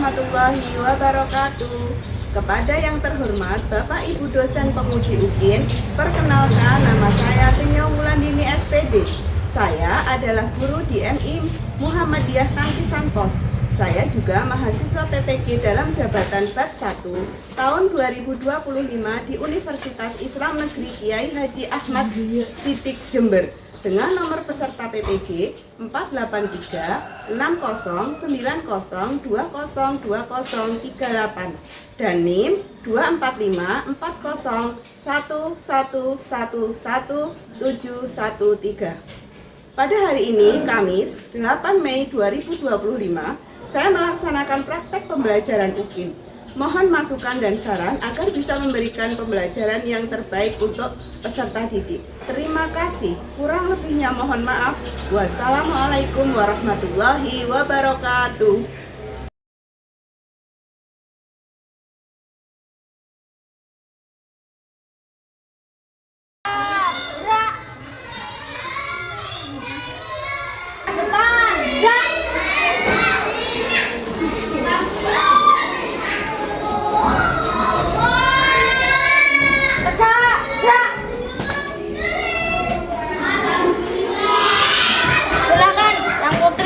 warahmatullahi wabarakatuh. Kepada yang terhormat Bapak Ibu dosen penguji UKIN, perkenalkan nama saya Tinyong Wulandini SPD. Saya adalah guru di MI Muhammadiyah Tangkisan Pos. Saya juga mahasiswa PPG dalam jabatan BAT 1 tahun 2025 di Universitas Islam Negeri Kiai Haji Ahmad Siddiq Jember dengan nomor peserta PPG 4836090202038 dan NIM 2454011111713. Pada hari ini, Kamis 8 Mei 2025, saya melaksanakan praktek pembelajaran UKIN. Mohon masukan dan saran agar bisa memberikan pembelajaran yang terbaik untuk peserta didik. Terima kasih. Kurang lebihnya mohon maaf. Wassalamualaikum warahmatullahi wabarakatuh.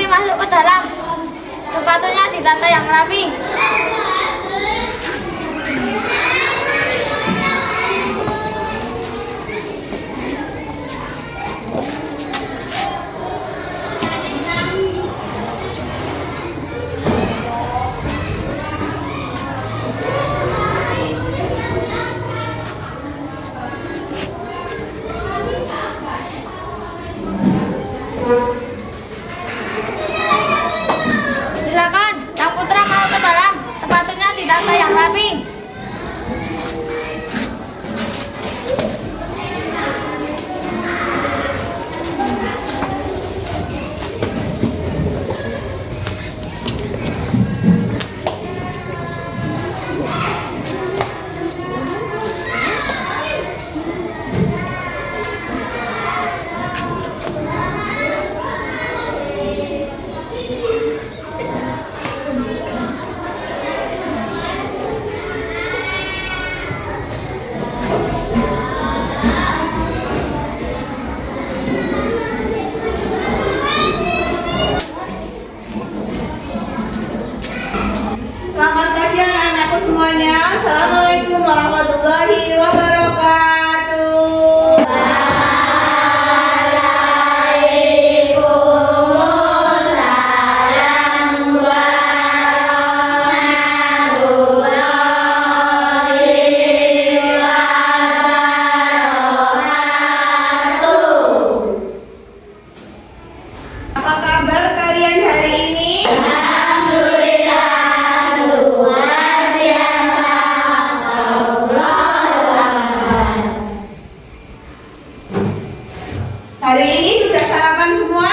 Masuk ke dalam, sepatunya ditata yang rapi. Silakan, yang putra masuk ke dalam, sepatunya ditata yang rapi. Selamat pagi anak-anakku semuanya. Assalamualaikum warahmatullahi wabarakatuh. Apa kabar kalian hari ini? Hari ini sudah sarapan semua?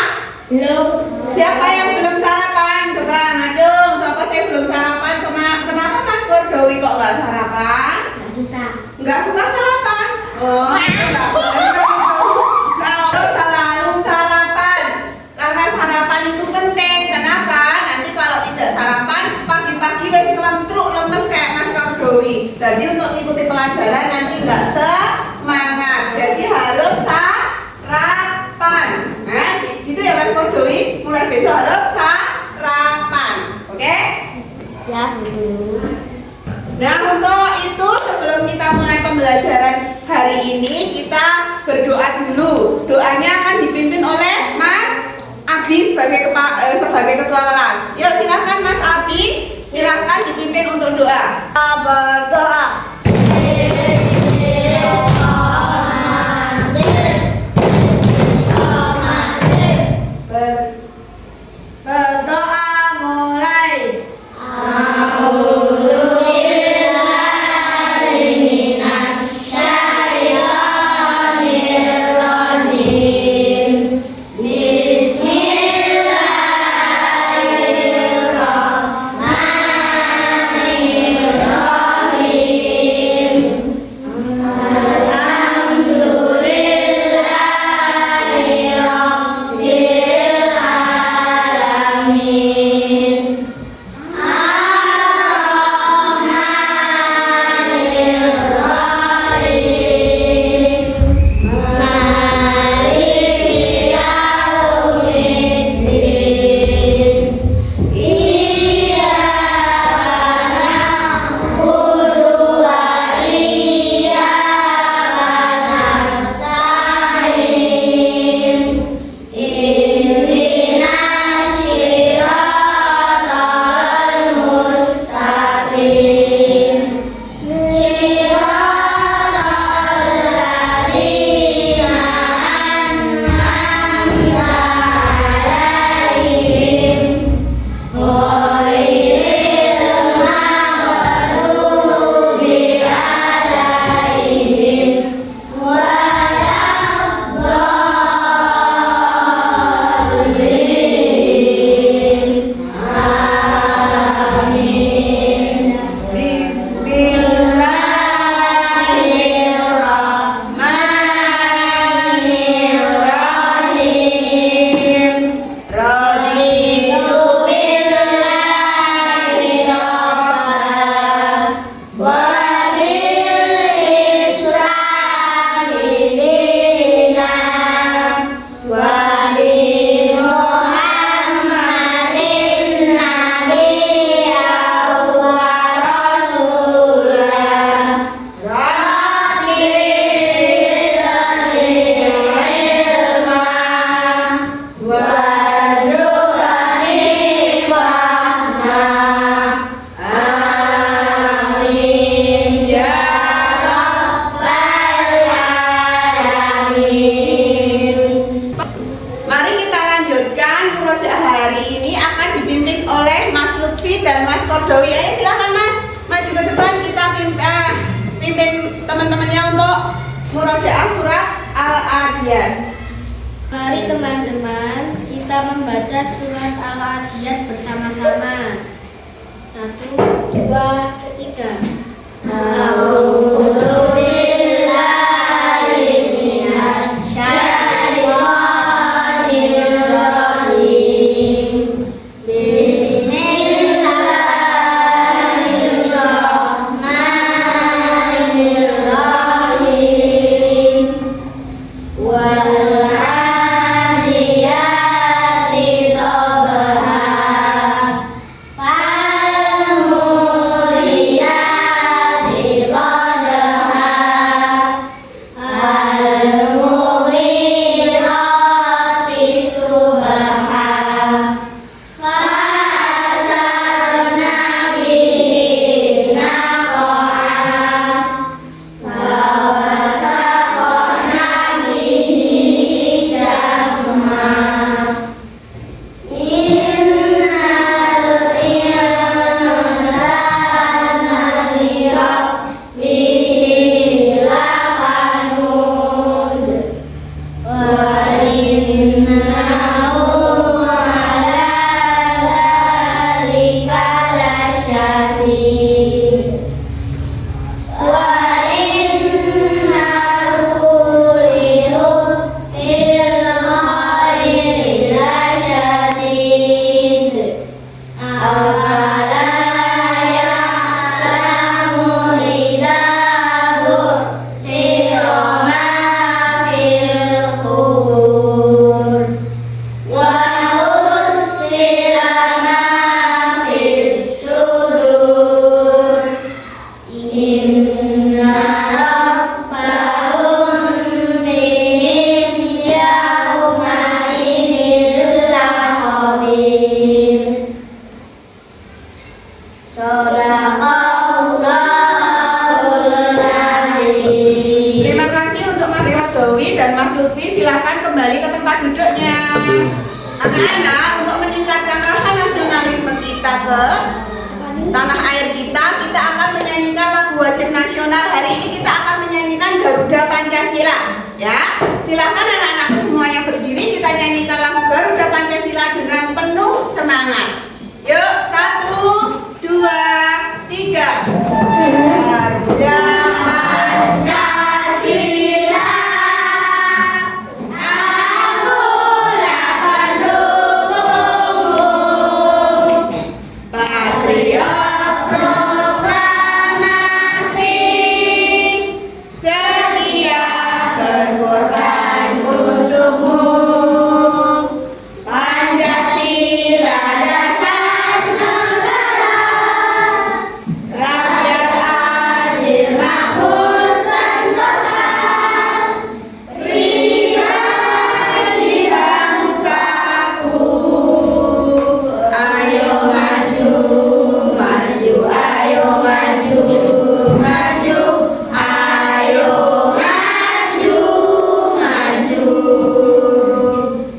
Belum. Siapa yang belum sarapan? Coba ngacung, siapa sih belum sarapan? Kenapa Mas Kordowi kok nggak sarapan? Nggak suka sarapan? Oh, nggak bukan itu. Kalau selalu sarapan, karena sarapan itu penting. Kenapa? Nanti kalau tidak sarapan, pagi-pagi wes kelentruk lemes kayak Mas Kordowi. Jadi untuk mengikuti pelajaran nanti nggak semangat. Jadi harus sarapan. Nah, gitu ya Mas Kordowi. Mulai besok harus sarapan. Oke? Ya, Bu. Nah, untuk itu sebelum kita mulai pembelajaran hari ini, kita dan Mas Kordowi. Ayo silakan Mas, maju ke depan, kita pimpin teman-temannya untuk murojaah surat Al-Adiyat. Mari teman-teman, kita membaca surat Al-Adiyat bersama-sama. 1, 2, 3. Terima kasih untuk Mas Kordowi dan Mas Lutfi, silahkan kembali ke tempat duduknya. Anak-anak, untuk meningkatkan rasa nasionalisme kita ke tanah air kita akan menyanyikan lagu wajib nasional. Hari ini kita akan menyanyikan Garuda Pancasila. Ya, silahkan anak-anakku semuanya berdiri, kita nyanyikan lagu Garuda Pancasila dengan penuh semangat. Yuk, 1, 2, 3. Garuda Pancasila, akulah pendukungmu, patriot proklamasi, setia berkorban untukmu. Pancasila dasar negara, rakyat adil makmur sentosa, pribadi bangsaku. Ayo maju, maju, ayo maju, maju, ayo maju, maju.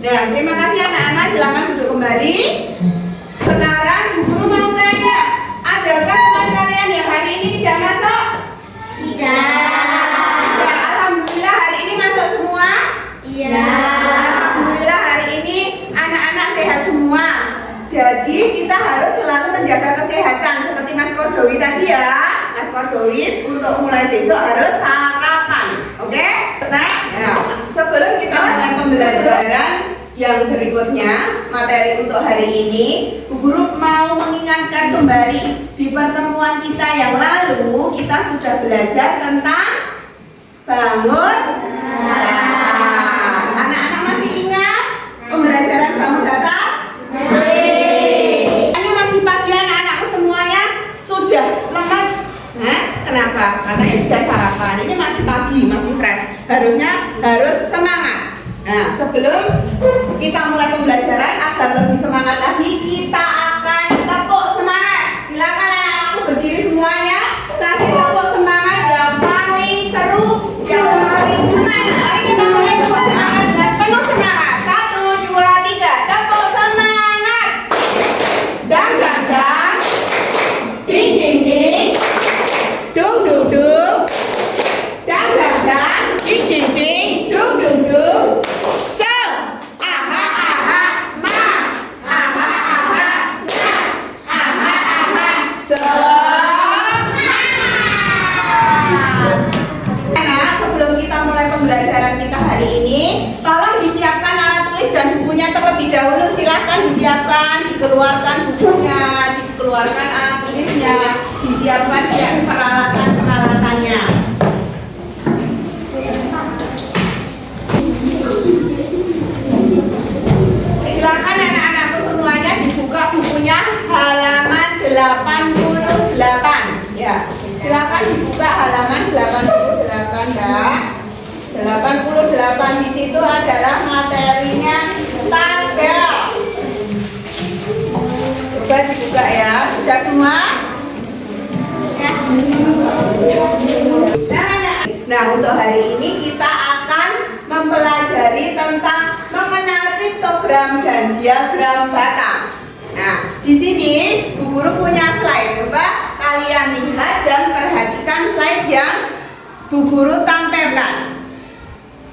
Nah, terima kasih anak-anak, silakan duduk kembali. Sekarang guru mau tanya, adakah teman kalian yang hari ini tidak masuk? Tidak. Alhamdulillah hari ini masuk semua. Alhamdulillah hari ini anak-anak sehat semua. Jadi kita harus selalu menjaga kesehatan seperti Mas Kordowi tadi ya. Mas Kordowi untuk mulai besok harus sarapan. Oke? Nah, sebelum kita mulai pembelajaran yang berikutnya, materi untuk hari ini, Bu Guru mau mengingatkan kembali di pertemuan kita yang lalu kita sudah belajar tentang bangun datar. Anak-anak masih ingat pembelajaran bangun datar? Ini masih pagi anak-anakku semuanya sudah lemas. Nah, kenapa? Katanya sudah sarapan. Ini masih pagi, masih fresh. Harus semangat. Nah, sebelum kita mulai pembelajaran agar lebih semangat lagi, kita akan tepuk semangat. Silakan anak-anakku berdiri semuanya, kasih tepuk semangat yang paling seru, yang paling semangat. Mari kita mulai tepuk semangat dengan penuh semangat. 1, 2, 3, tepuk semangat. Dan. dahulu silahkan disiapkan, dikeluarkan bukunya, dikeluarkan alat tulisnya, disiapkan peralatan-peralatannya. Silakan anak-anakku semuanya dibuka bukunya halaman 88. Ya, silakan dibuka halaman 88, Mbak. 88 di situ adalah materinya tabel. Coba dibuka ya, sudah semua? Nah, untuk hari ini kita akan mempelajari tentang mengenal piktogram dan diagram batang. Nah, di sini Bu Guru punya slide. Coba kalian lihat dan perhatikan slide yang Bu Guru tampilkan.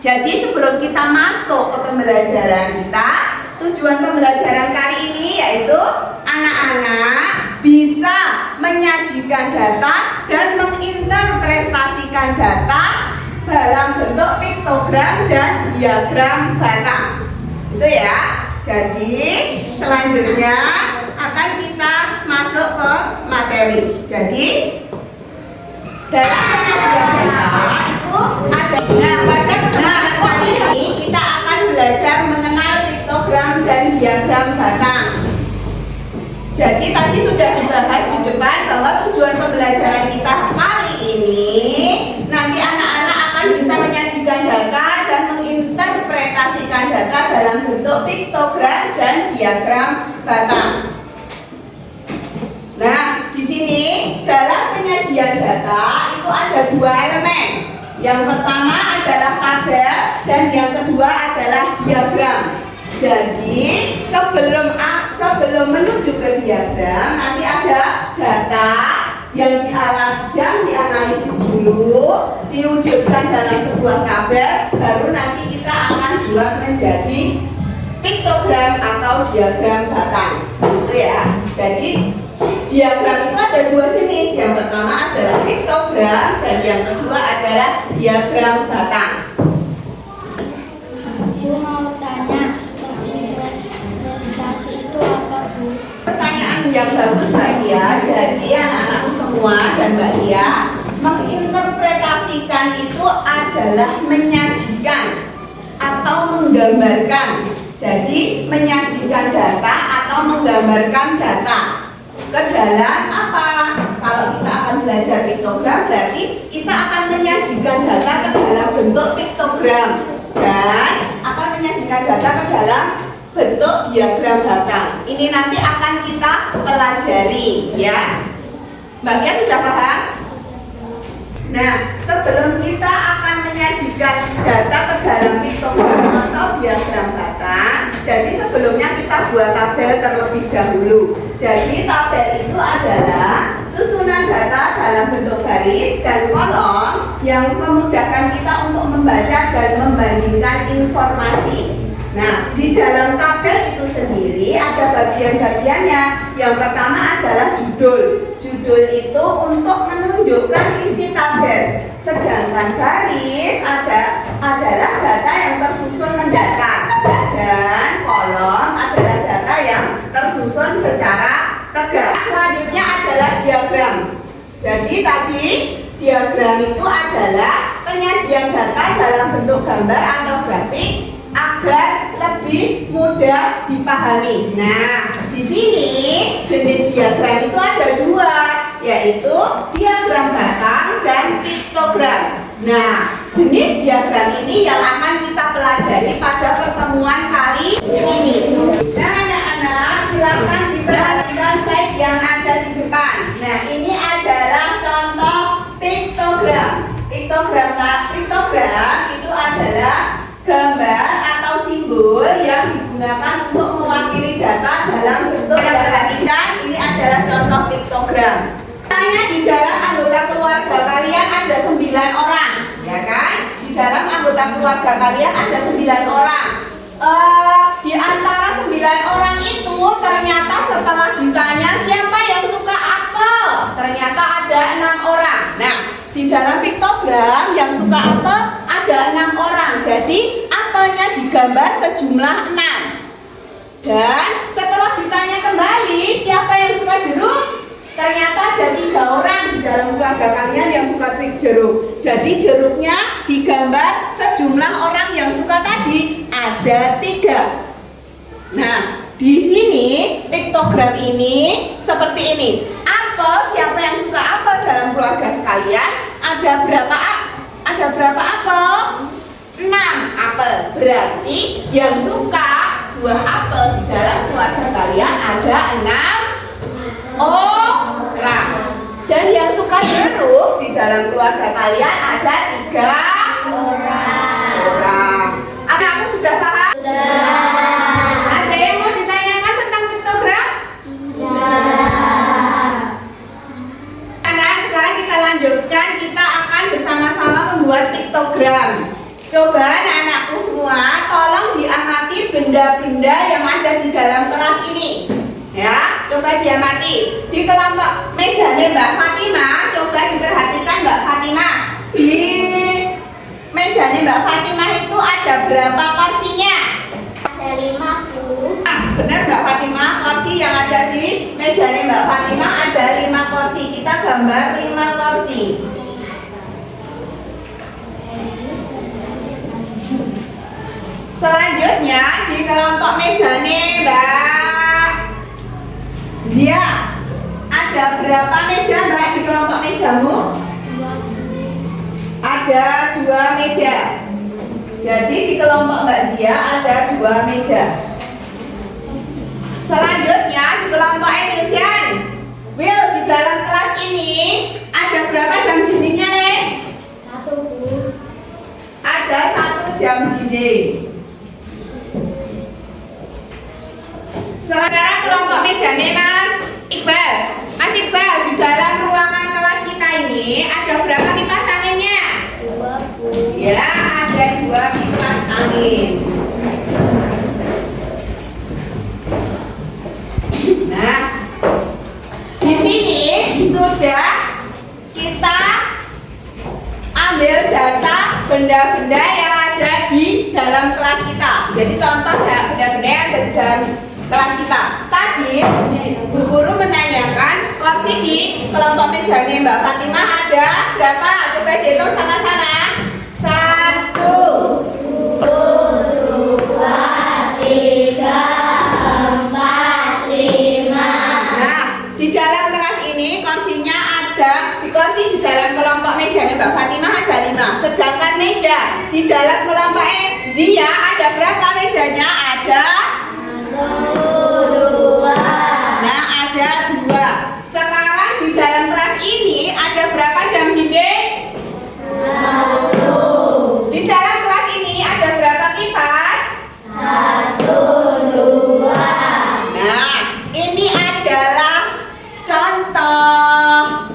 Jadi sebelum kita masuk ke pembelajaran kita, tujuan pembelajaran kali ini yaitu anak-anak bisa menyajikan data dan menginterpretasikan data dalam bentuk piktogram dan diagram batang. Itu ya. Jadi selanjutnya akan kita masuk ke materi. Jadi dalam penyajian data itu ada. Nah, pada kesempatan kali ini kita akan belajar mengenal piktogram dan diagram batang. Jadi tadi sudah dibahas di depan bahwa tujuan pembelajaran kita kali ini nanti anak-anak akan bisa menyajikan data dan menginterpretasikan data dalam bentuk piktogram dan diagram batang. Nah, di sini dalam penyajian data itu ada dua elemen. Yang pertama adalah tabel dan yang kedua adalah diagram. Jadi sebelum menuju ke diagram nanti ada data yang dianalisis dulu, diwujudkan dalam sebuah tabel, baru nanti kita akan buat menjadi piktogram atau diagram batang. Itu ya. Jadi diagram itu ada dua jenis. Yang pertama adalah piktogram dan yang kedua adalah diagram batang. Aku mau tanya, prestasi itu apa, Bu? Pertanyaan yang bagus, Mbak Dia. Jadi anak-anakku semua dan Mbak Dia, menginterpretasikan itu adalah menyajikan atau menggambarkan. Jadi menyajikan data atau menggambarkan data ke dalam apa? Kalau kita akan belajar piktogram berarti kita akan menyajikan data ke dalam bentuk piktogram dan akan menyajikan data ke dalam bentuk diagram batang. Ini nanti akan kita pelajari ya. Mbak Kia sudah paham? Nah, sebelum kita akan menyajikan data ke dalam piktogram atau diagram batang, jadi sebelumnya kita buat tabel terlebih dahulu. Jadi tabel itu adalah susunan data dalam bentuk garis dan kolom yang memudahkan kita untuk membaca dan membandingkan informasi. Nah, di dalam tabel itu sendiri ada bagian-bagiannya. Yang pertama adalah judul. Judul itu untuk menunjukkan isi tabel. Sedangkan garis adalah data yang tersusun mendatar. Dan kolom adalah data yang tersusun secara tegak. Selanjutnya adalah diagram. Jadi tadi diagram itu adalah penyajian data dalam bentuk gambar atau grafik agar lebih mudah dipahami. Nah, di sini jenis diagram itu ada dua, yaitu diagram batang dan piktogram. Nah, jenis diagram ini yang akan kita pelajari pada pertemuan kali ini. Nah, anak-anak silakan diperhatikan slide yang ada di depan. Nah, ini adalah contoh piktogram. Piktogram itu adalah gambar atau simbol yang digunakan untuk mewakili data dalam bentuk yang perhatikan. Ini adalah contoh piktogram. Misalnya di dalam anggota keluarga kalian ada 9 orang, ya kan? Di dalam anggota keluarga kalian ada 9 orang. Di antara 9 orang itu ternyata setelah ditanya siapa yang suka apel, ternyata ada 6 orang. Nah, di dalam piktogram yang suka apel ada 6 orang. Jadi apelnya digambar sejumlah 6. Dan setelah ditanya kembali siapa yang suka jeruk, ternyata ada 3 orang di dalam keluarga kalian yang suka jeruk. Jadi jeruknya digambar sejumlah orang yang suka tadi ada 3. Nah, di sini piktogram ini seperti ini. Apel, siapa yang suka apel dalam keluarga sekalian? Ada berapa apel? 6 apel. Berarti yang suka buah apel di dalam keluarga kalian ada 6 orang. Dan yang suka jeruk di dalam keluarga kalian ada 3 orang. Aku sudah paham? Sudah. Ada yang mau ditanyakan tentang piktogram? Nah, sekarang kita lanjutkan. Kita akan bersama-sama membuat piktogram. Coba anak-anakku semua, tolong diamati benda-benda yang ada di dalam kelas ini. Ya, coba diamati. Di kelompok mejanya Mbak Fatimah, coba diperhatikan Mbak Fatimah. Di mejanya Mbak Fatimah itu ada berapa kursinya? Ada 50. Benar Mbak Fatimah, kursi yang ada di mejanya Mbak Fatimah ada 5 kursi. Kita gambar 5 kursi. Selanjutnya di kelompok mejanya Mbak Zia, ada berapa meja Mbak di kelompok mejamu? Ada 2 meja. Jadi di kelompok Mbak Zia ada 2 meja. Selanjutnya di kelompok Emiljan, Will, di dalam kelas ini ada berapa jam dindingnya, Le? 1, Bu. Ada 1 jam dinding. Sekarang kelompok mejanya Mas Iqbal. Mas Iqbal, di dalam ruangan kelas kita ini ada berapa kipas anginnya? 2, Bu. Ya, ada 2 kipas angin. Nah, di sini sudah kita ambil data benda-benda yang ada di dalam kelas kita. Jadi contoh benda-benda yang ada di dalam kelas kita. Tadi Bu Guru menanyakan kursi di kelompok mejanya Mbak Fatimah ada berapa? Coba dihitung sama-sama. 1, 2, 3, 4, 5. Nah, di dalam kelas ini kursinya ada, di kursi di dalam kelompok mejanya Mbak Fatimah ada 5. Sedangkan meja di dalam kelompok Zia ada berapa mejanya? Ada 2. Nah, ada 2. Sekarang di dalam kelas ini ada berapa jam dinding? 1. Di dalam kelas ini ada berapa kipas? 1, 2. Nah, ini adalah contoh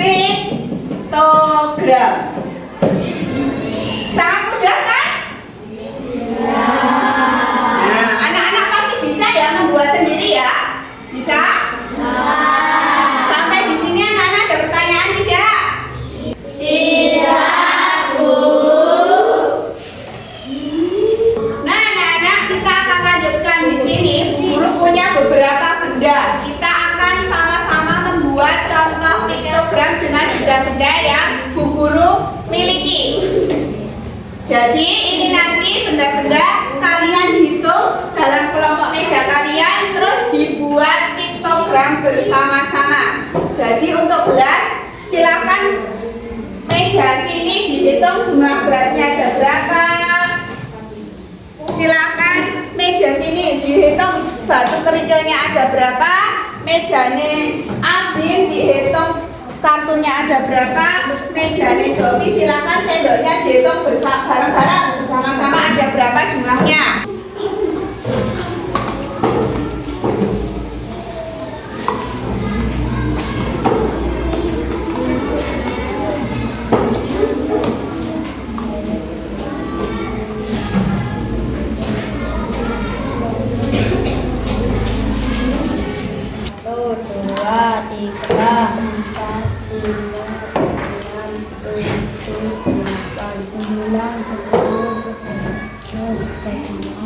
piktogram. Sangat mudah kan? Nah, anak-anak pasti bisa ya membuat sendiri ya? Bisa? Sampai di sini anak-anak ada pertanyaan tidak? Tidak, Bu. Nah, anak-anak, kita akan lanjutkan di sini. Bu Guru punya beberapa benda. Kita akan sama-sama membuat contoh piktogram dengan benda-benda yang Bu Guru miliki. Jadi ini nanti benda-benda kalian hitung dalam kelompok meja kalian, terus dibuat piktogram bersama-sama. Jadi untuk gelas, silakan meja sini dihitung jumlah gelasnya ada berapa. Silakan meja sini dihitung batu kerikilnya ada berapa. Mejanya Abin dihitung kartunya ada berapa. Mejanya Jovi silakan sendoknya dihitung bareng-bareng bersama-sama ada berapa jumlahnya. Sembilan, 10, 11, 12, 13,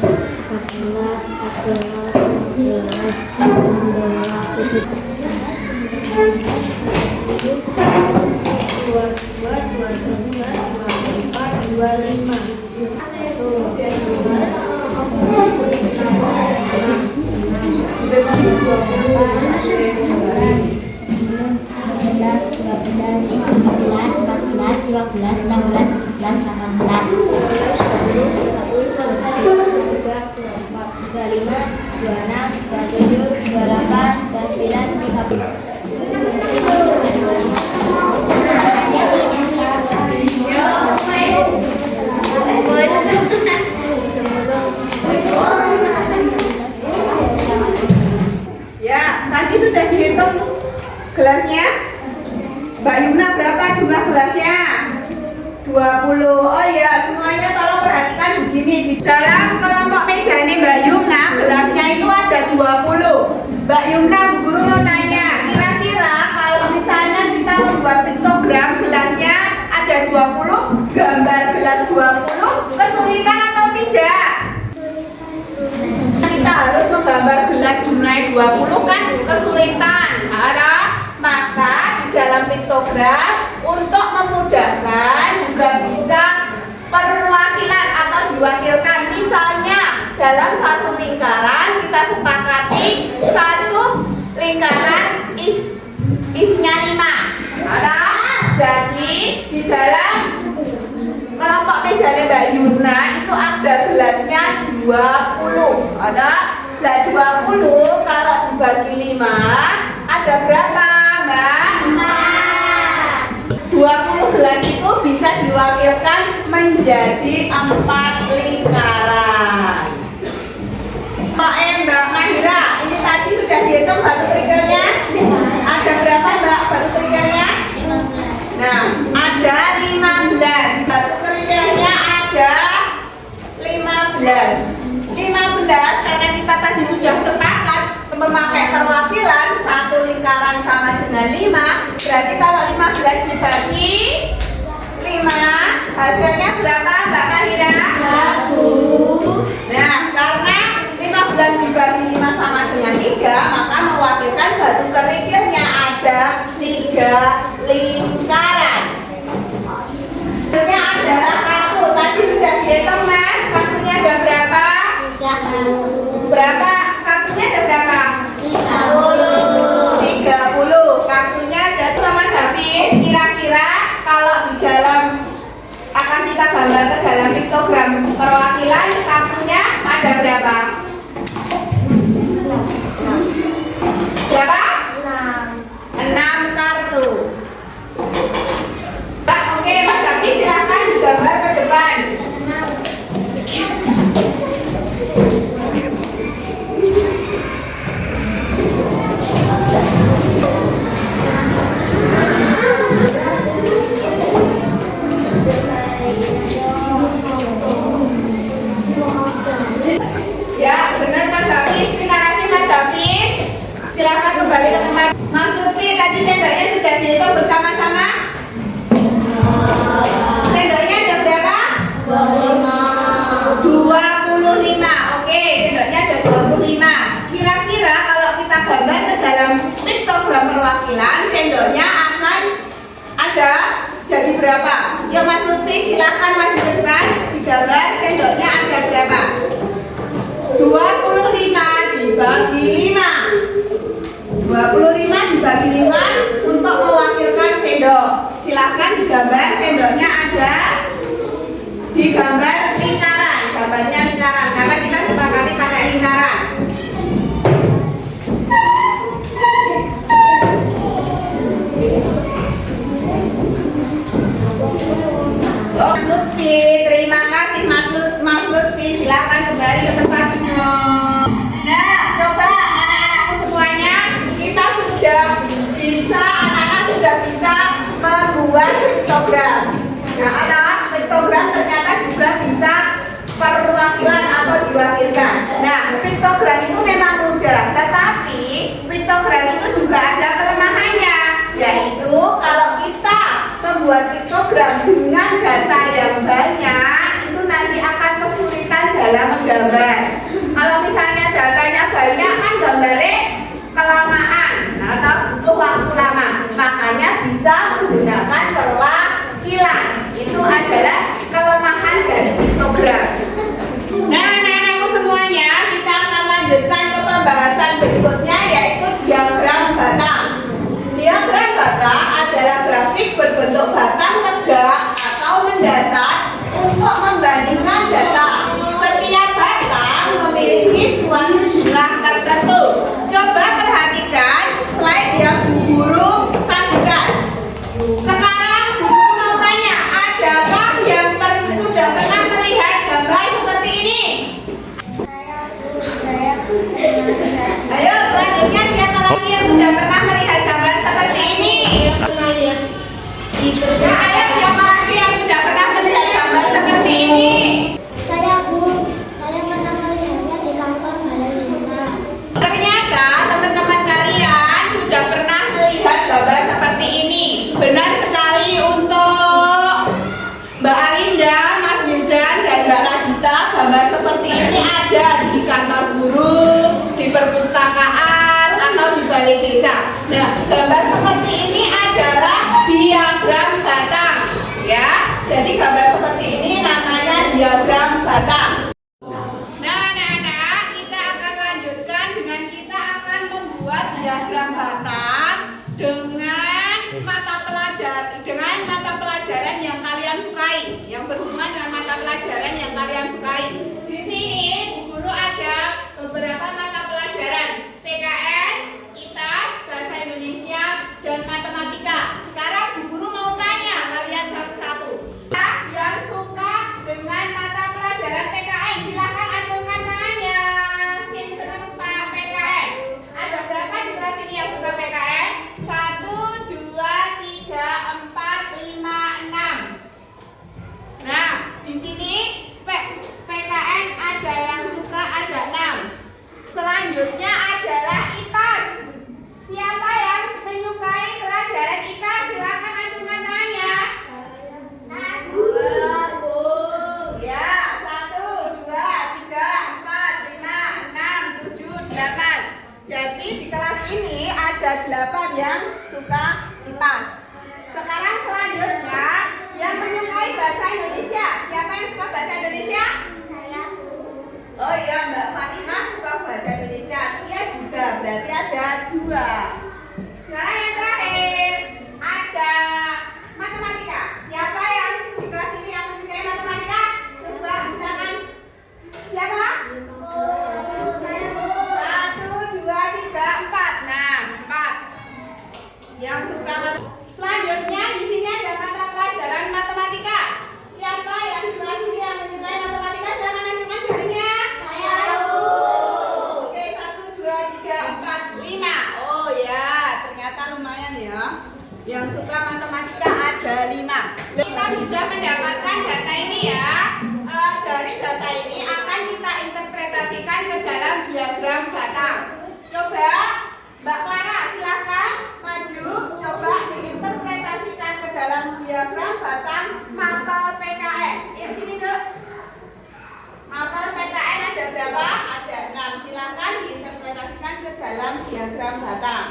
Ya, tadi sudah dihitung gelasnya. Mbak Yuna berapa jumlah gelasnya? 20. Oh iya, semuanya tolong perhatikan begini. Di dalam kelompok meja ini Mbak Yuna, gelasnya itu ada 20. Mbak Yuna, Bu Guru mau tanya, kira-kira kalau misalnya kita membuat piktogram gelasnya ada 20, gambar gelas 20, kesulitan atau tidak? Kita harus menggambar gelas jumlahnya 20 kan kesulitan. Maka di dalam piktogram untuk memudahkan juga bisa perwakilan atau diwakilkan. Misalnya dalam satu lingkaran kita sepakati satu lingkaran isinya 5. Jadi di dalam kelompok mejanya Mbak Yuna itu ada gelasnya 20. Ada 20 kalau dibagi 5 ada berapa, Mbak? 20 gelas itu bisa diwakilkan menjadi 4 lingkaran. Mbak Mahira, ini tadi sudah dihitung batu kerikilnya? Ada berapa, Mbak, batu kerikilnya? Nah, ada 15. Batu kerikilnya ada 15. 15 karena kita tadi sudah sepakat memakai perwakilan satu lingkaran sama dengan 5. Berarti kalau 15 dibagi 5 hasilnya berapa, Mbak Mahira? 1. Nah, karena 15 dibagi 5 sama dengan 3, maka mewakilkan batu kerikilnya ada 3 lingkaran. Hasilnya adalah 1. Tadi sudah dihitung, Mas. Kartunya ada berapa? 30. Berapa? Kartunya ada berapa? 30. Kartunya ada tuh, Mas Hafiz. Kira-kira kalau di dalam akan kita gambar ke dalam piktogram perwakilan, kartunya ada berapa? Berapa? 6 kartu. Oke, Mas Hafiz silakan digambar ke depan. Ya, benar Mas Hafiz. Terima kasih Mas Hafiz. Silakan kembali ke tempat. Mas Lutfi, tadi sendoknya sudah dihitung bersama-sama? Sendoknya ada berapa? 25. Oke, sendoknya ada 25. Kira-kira kalau kita gambar ke dalam piktogram perwakilan, sendoknya akan ada jadi berapa? Yuk Mas Lutfi, silakan maju ke depan. Digambar sendoknya ada berapa? 25 dibagi 5. 25 dibagi 5 untuk mewakilkan sendok. Silahkan digambar sendoknya ada digambar lingkaran. Gambarnya lingkaran karena kita sepakati pakai lingkaran. Mas Lutfi, terima kasih Mas Lutfi. Silahkan kembali ke tempatmu. Nah, coba anak-anakku semuanya, kita sudah bisa, anak-anak sudah bisa membuat piktogram. Nah, anak piktogram ternyata juga bisa perwakilan atau diwakilkan. Nah, piktogram itu memang mudah, tetapi piktogram itu juga ada kelemahannya, yaitu kalau kita membuat piktogram dengan data yang banyak, itu nanti akan kesulitan dalam menggambar. Kalau 8 yang suka IPAS. Sekarang selanjutnya yang menyukai bahasa Indonesia. Siapa yang suka bahasa Indonesia? Saya. Oh iya, Mbak Fatimah suka bahasa Indonesia. Ia juga, berarti ada 2. Sekarang yang terakhir ada matematika. Siapa yang di kelas ini yang menyukai matematika? Coba silakan. Siapa? 1, 2, 3, 4. Nah, 4 yang suka matematika. Selanjutnya di sini ada mata pelajaran matematika. Siapa yang di kelas ini yang menyukai matematika? Silakan acungkan jarinya. Saya. Oke, 1, 2, 3, 4, 5. Oh ya, ternyata lumayan ya. Yang suka matematika ada 5. Kita sudah mendapatkan data ini ya. Dari data ini akan kita interpretasikan ke dalam diagram batang. Coba Mbak Clara silakan maju, coba diinterpretasikan ke dalam diagram batang mapel PKN. Ya sini Dok. Mapel PKN ada berapa? Ada 6. Silakan diinterpretasikan ke dalam diagram batang.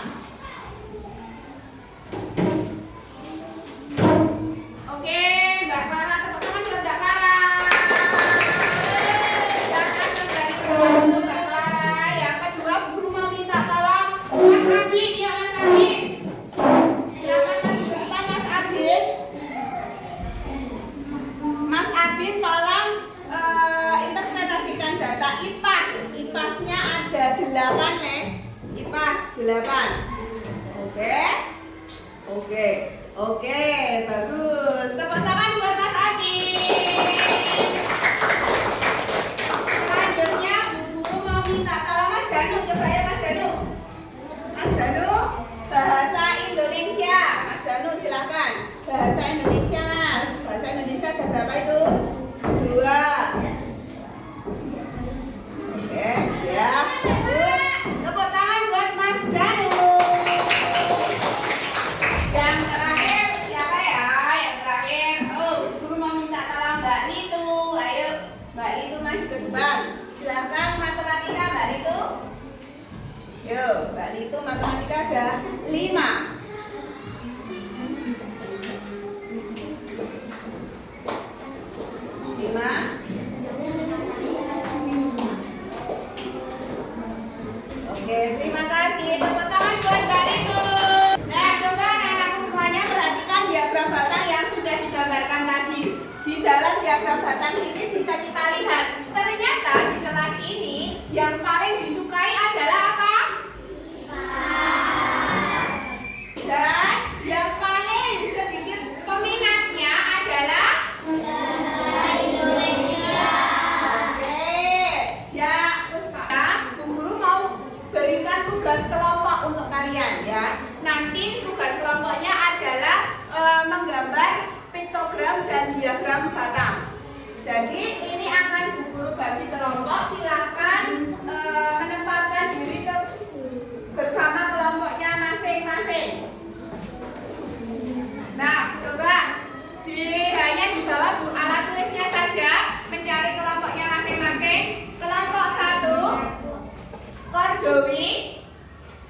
Oke, Mbak Clara, tepuk tangan buat Mbak Clara. Silakan kembali ke Mbak Clara. Yang kedua, guru mau minta tolong Mas Abid, ya Mas Abid. Silakan maju ke depan Mas Abid. Mas Abid tolong interpretasikan data IPAS. IPAS-nya ada 8 nih. IPAS 8. Oke. Oke, bagus. Tepuk tangan buat Mas Abid. Selanjutnya Bu Guru mau minta tolong Mas Danu, coba ya Mas Danu. Mas Danu, bahasa Indonesia. Mas Danu silakan. Bahasa Indonesia Mas. Bahasa Indonesia ada berapa itu? 2. Oke, ya. Bagus. Tepuk tangan buat Mas Danu. Yang terakhir siapa ya? Yang terakhir, guru mau minta tolong Mbak Litu. Ayo, Mbak Litu maju ke depan. Silakan matematika Mbak Litu. Yo, Mbak Litu matematika ada 5. Oke, terima kasih. Tepuk tangan buat Mbak Litu. Nah, coba anak-anakku semuanya perhatikan diagram batang yang sudah digambarkan tadi. Di dalam diagram batang ini bisa kita lihat, ternyata di kelas ini yang paling disukai adalah apa? Dan yang paling sedikit peminatnya adalah Oke, ya, terus Pak, Bu Guru mau berikan tugas kelompok untuk kalian ya. Nanti tugas kelompoknya adalah menggambar piktogram dan diagram batang. Jadi ini akan Bu Guru bagi kelompok. Silakan menempatkan diri bersama kelompoknya masing-masing. Nah, coba hanya di bawah alat tulisnya saja mencari kelompoknya masing-masing. Kelompok 1, Kordowi,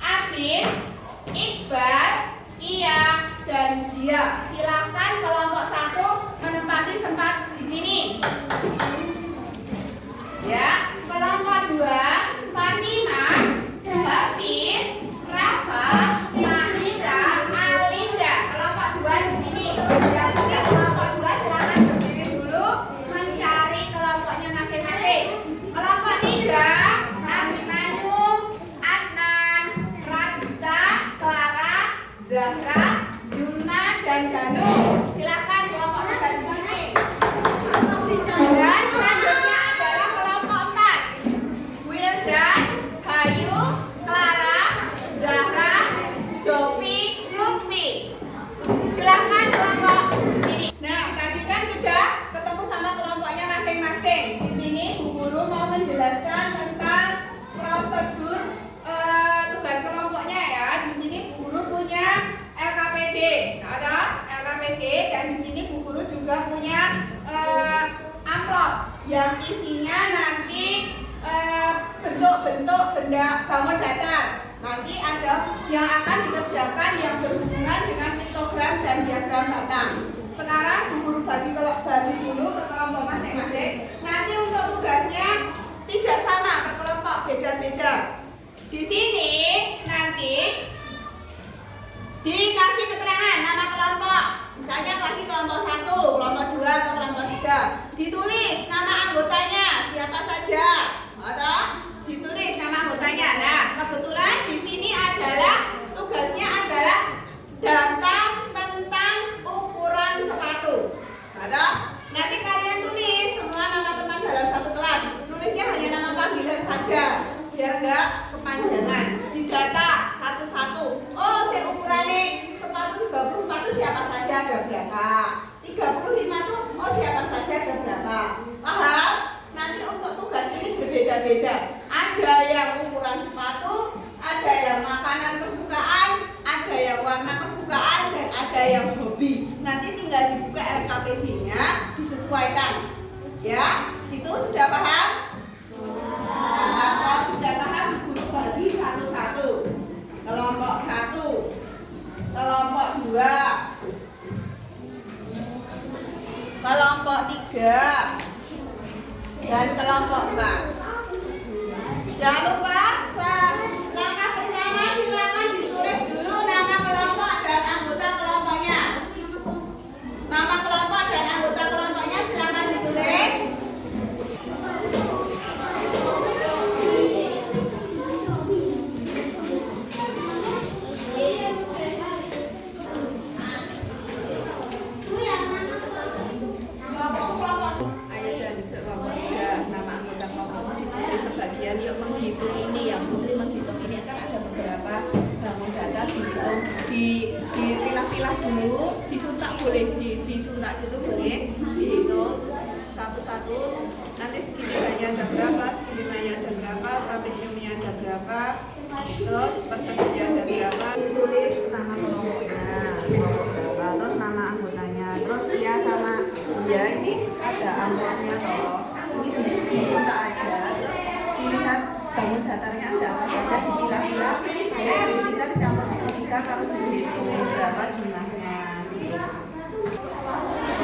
Abid, Iqbal, Iya, dan Zia. Silakan kelompok 1 menempati tempat di sini. Ya, kelompok 2, Fatimah, Hafiz, Rafa, Mahira, Alinda. Kelompok 2 di sini. Yang punya kelompok 2 silakan berdiri dulu mencari kelompoknya masing-masing. Kelompok 3, Abimanyu, Adnan, Radita, Clara, Zahra, Zuna, dan Danu. Silakan kelompok 3 di sini. Dan selanjutnya adalah kelompok 4, Wildan, Hayu, Clara, Zahra, Jovi, Lutfi. Silakan kelompok di sini. Nah, tadi kan sudah ketemu sama kelompoknya masing-masing. Di sini Bu Guru mau menjelaskan tentang prosedur tugas kelompoknya ya. Di sini Bu Guru punya LKPD, ada LKPD, dan di sini Bu Guru juga punya amplop yang isinya nanti bentuk-bentuk benda bangun datar. Nanti ada yang akan dikerjakan yang berhubungan dengan piktogram dan diagram batang. Sekarang Bu Guru bagi dulu ke kelompok masing-masing. Nanti untuk tugasnya tidak sama per kelompok, beda-beda. Di sini nanti dikasih keterangan nama kelompok. Misalnya lagi kelompok 1, kelompok 2 atau kelompok 3. Ditulis nama anggotanya siapa saja. Atau ditulis nama anggotanya. Nah, kebetulan di sini adalah tugasnya adalah data tentang ukuran sepatu. Atau nanti kalian tulis semua nama teman dalam satu kelas. Tulisnya hanya nama panggilan saja biar enggak kepanjangan. Didata satu-satu. Oh, saya ukurannya sepatu 34 itu siapa saja ada berapa? 35 tuh oh siapa saja ada berapa? Paham? Nanti untuk tugas ini berbeda-beda. Ada yang ukuran sepatu, ada yang makanan kesukaan, ada yang warna kesukaan, dan ada yang hobi. Nanti tinggal dibuka LKPD-nya, disesuaikan. Ya, itu sudah paham? Nah, kalau sudah paham, guru bagi satu-satu. Kelompok 1, kelompok 2, kelompok 3, dan kelompok 4. Jangan lupa langkah pertama silakan ditulis dulu nama kelompok dan anggota kelompoknya. Nama kelompok dan anggota kelompoknya silakan ditulis. Yuk menghitung ini, yang Putri menghitung ini kan ada beberapa bangun data dihitung, dipilah-pilah dulu, disuntak boleh, disuntak gitu boleh, dihitung satu-satu. Nanti segini banyak ada berapa, segini banyak ada berapa, trapesiumnya ada berapa, terus persegitinya ada berapa, ditulis nama kelompoknya, kelompok berapa, terus nama anggotanya, terus ya sama ya ini ada amplopnya loh, ini disuntak aja, terus dilihat bangun datarnya ada apa saja, dipilah-pilah saya segitiga dicampur segitiga kalau segitu berapa jumlahnya gitu.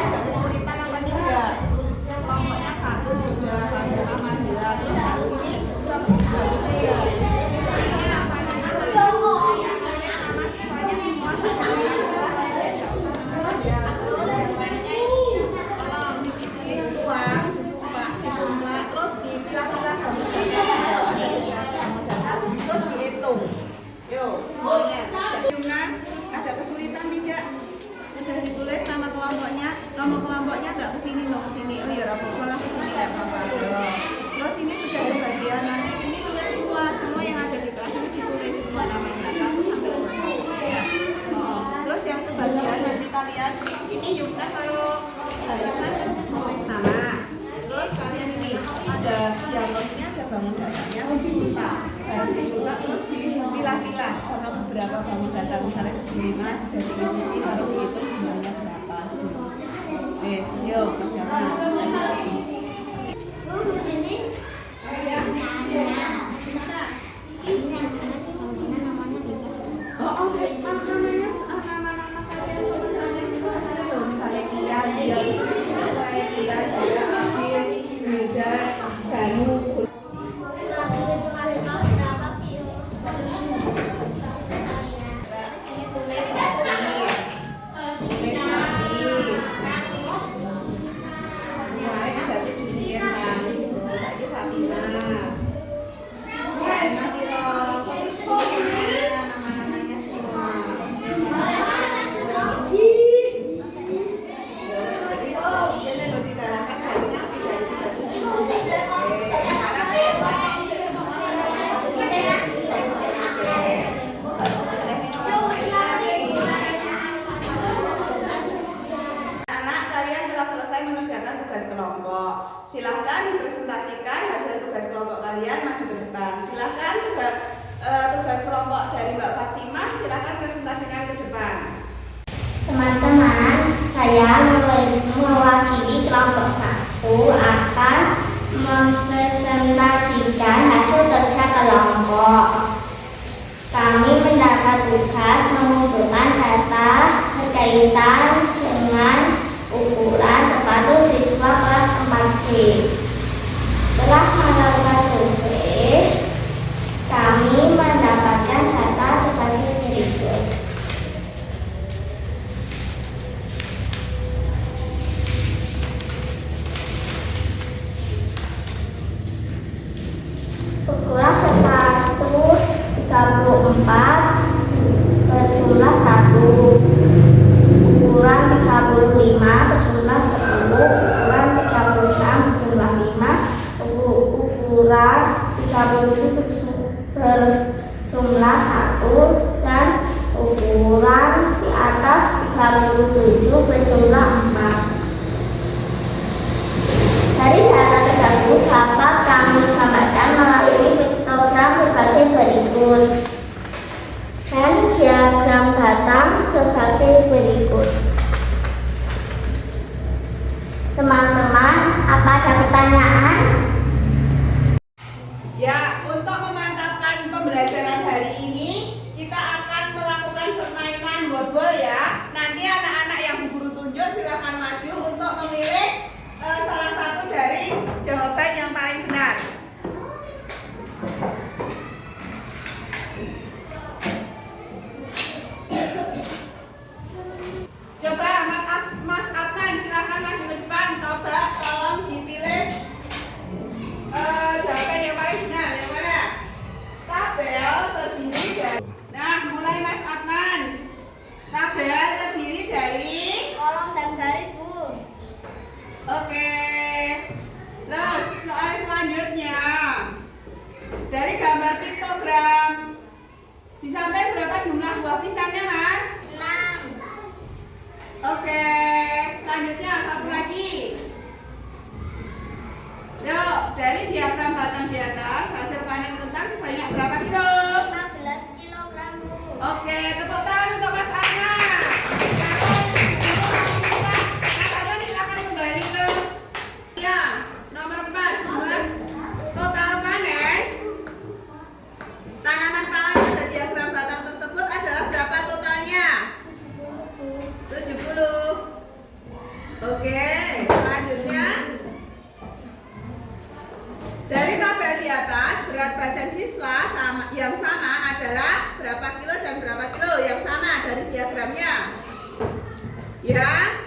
Agak kesulitan apa tidak? Kelompoknya 1 sudah, lalu sama 2, terus satu ini sudah. Misalnya namanya nama siswanya semua sama ya, terus yang lainnya tolong dipilih uang, disumpah, dijumlah, terus dipilah-pilah bangun datar, terus dihitung. Yuk, semuanya. Ada kesulitan tidak? Sudah ditulis nama kelompoknya. Nama kelompoknya nggak kesini, nggak kesini. Oh ya, apa-apa lah kesini nggak apa-apa. Terus ini sudah ada bagian nanti. Ini tulis semua yang ada di kelas ini ditulis semua namanya 1 sampai 21 ya. Oh, terus yang sebagian nanti kalian ini juga kalau harian tulis nama. Terus kalian ini ada dialognya, ada bangun datanya, disumpah. Baru disumpah terus dipilah-pilah karena beberapa bangun data misalnya segini jadi siji kalau dihitung jumlahnya berapa. Yes, yuk kerjaan. Silahkan dipresentasikan hasil tugas kelompok kalian maju ke depan. Silahkan tugas kelompok dari Mbak Fatimah, silahkan presentasikan ke depan. Teman-teman, saya mewakili kelompok 1 akan mempresentasikan hasil kerja kelompok. Kami mendapat Ukuran sepatu 34 berjumlah 1. Ukuran 35 berjumlah 10. Ukuran 36 berjumlah 5. Ukuran 37 berjumlah 1. Dan ukuran di atas 37 berjumlah 4. Dari data tersebut dapat kami gambarkan melalui piktogram berbagai berikut dan diagram batang sebagai berikut. Teman-teman, apa ada pertanyaan? Ya, untuk memantapkan pembelajaran hari ini, kita akan melakukan permainan boardball ya. Nanti anak-anak yang Bu Guru tunjuk silakan maju untuk memilih salah satu dari jawaban yang paling benar. Coba Mas Adnan silakan maju ke depan. Coba tolong dipilih jawaban yang paling benar. Yang mana? Tabel terdiri dari. Nah, mulai Mas Adnan. Tabel terdiri dari Kolom dan garis, Bu. Oke. Terus soal selanjutnya. Dari gambar piktogram disampaikan berapa jumlah buah pisangnya, Mas? 6. Oke. Selanjutnya satu lagi. Yuk, dari diagram batang di atas hasil panen kentang sebanyak berapa kilo? 15 kilogram, Bu. Oke, tepuk tangan untuk Mas Adnan. Mas Adnan silakan kembali ke ya, nomor 4. Jumlah total panen tanaman pangan pada diagram batang tersebut adalah berapa totalnya? 70. Oke, selanjutnya dari tabel di atas berat badan siswa yang sama adalah berapa kilo dan berapa kilo yang sama dari diagramnya? Ya,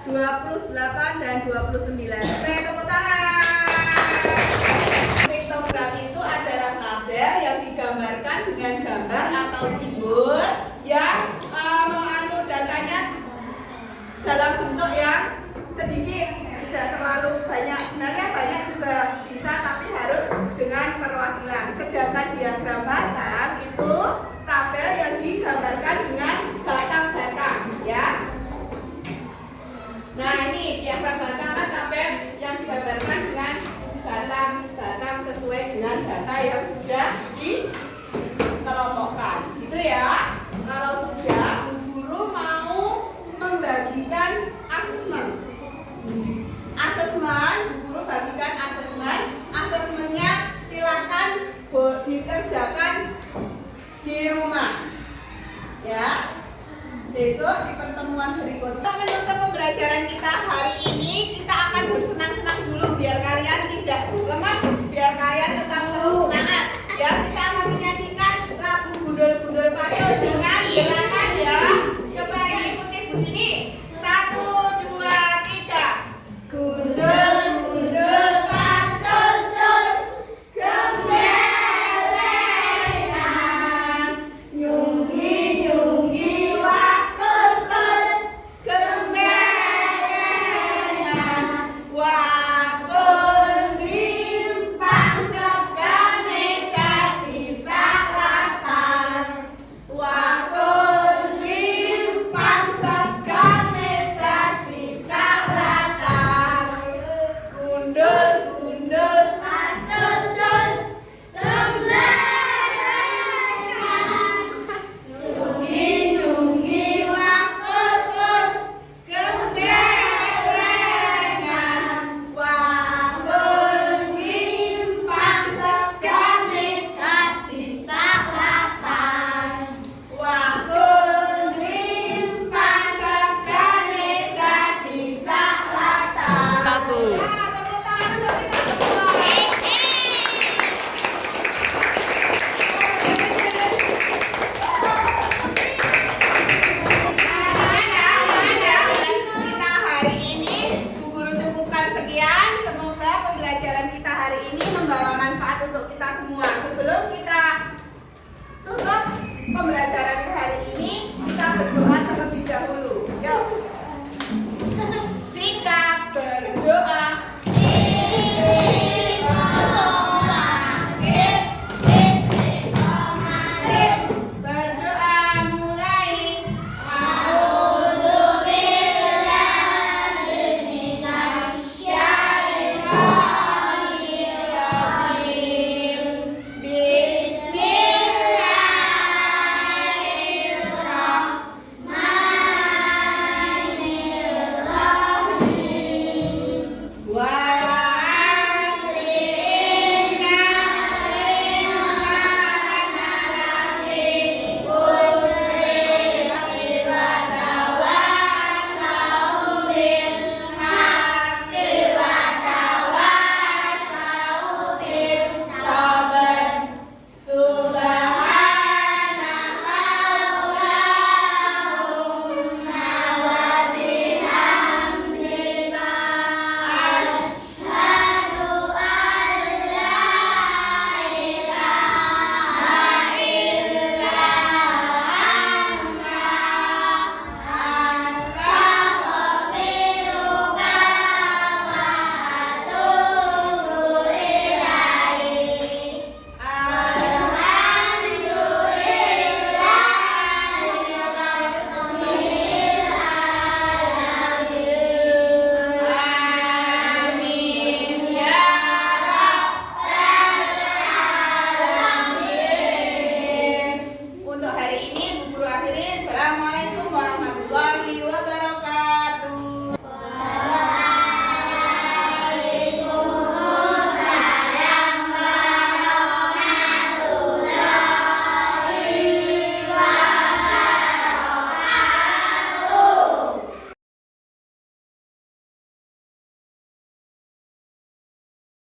28 dan 29. Oke, tepuk tangan. Piktogram itu adalah tabel yang digambarkan dengan gambar atau simbol yang mengandung datanya dalam bentuk yang sedikit, tidak terlalu banyak. Sebenarnya banyak juga bisa, tapi harus dengan perwakilan. Sedangkan diagram batang itu tabel yang digambarkan dengan batang-batang, ya. Nah, ini diagram batang kan tabel yang digambarkan dengan batang-batang sesuai dengan data yang sudah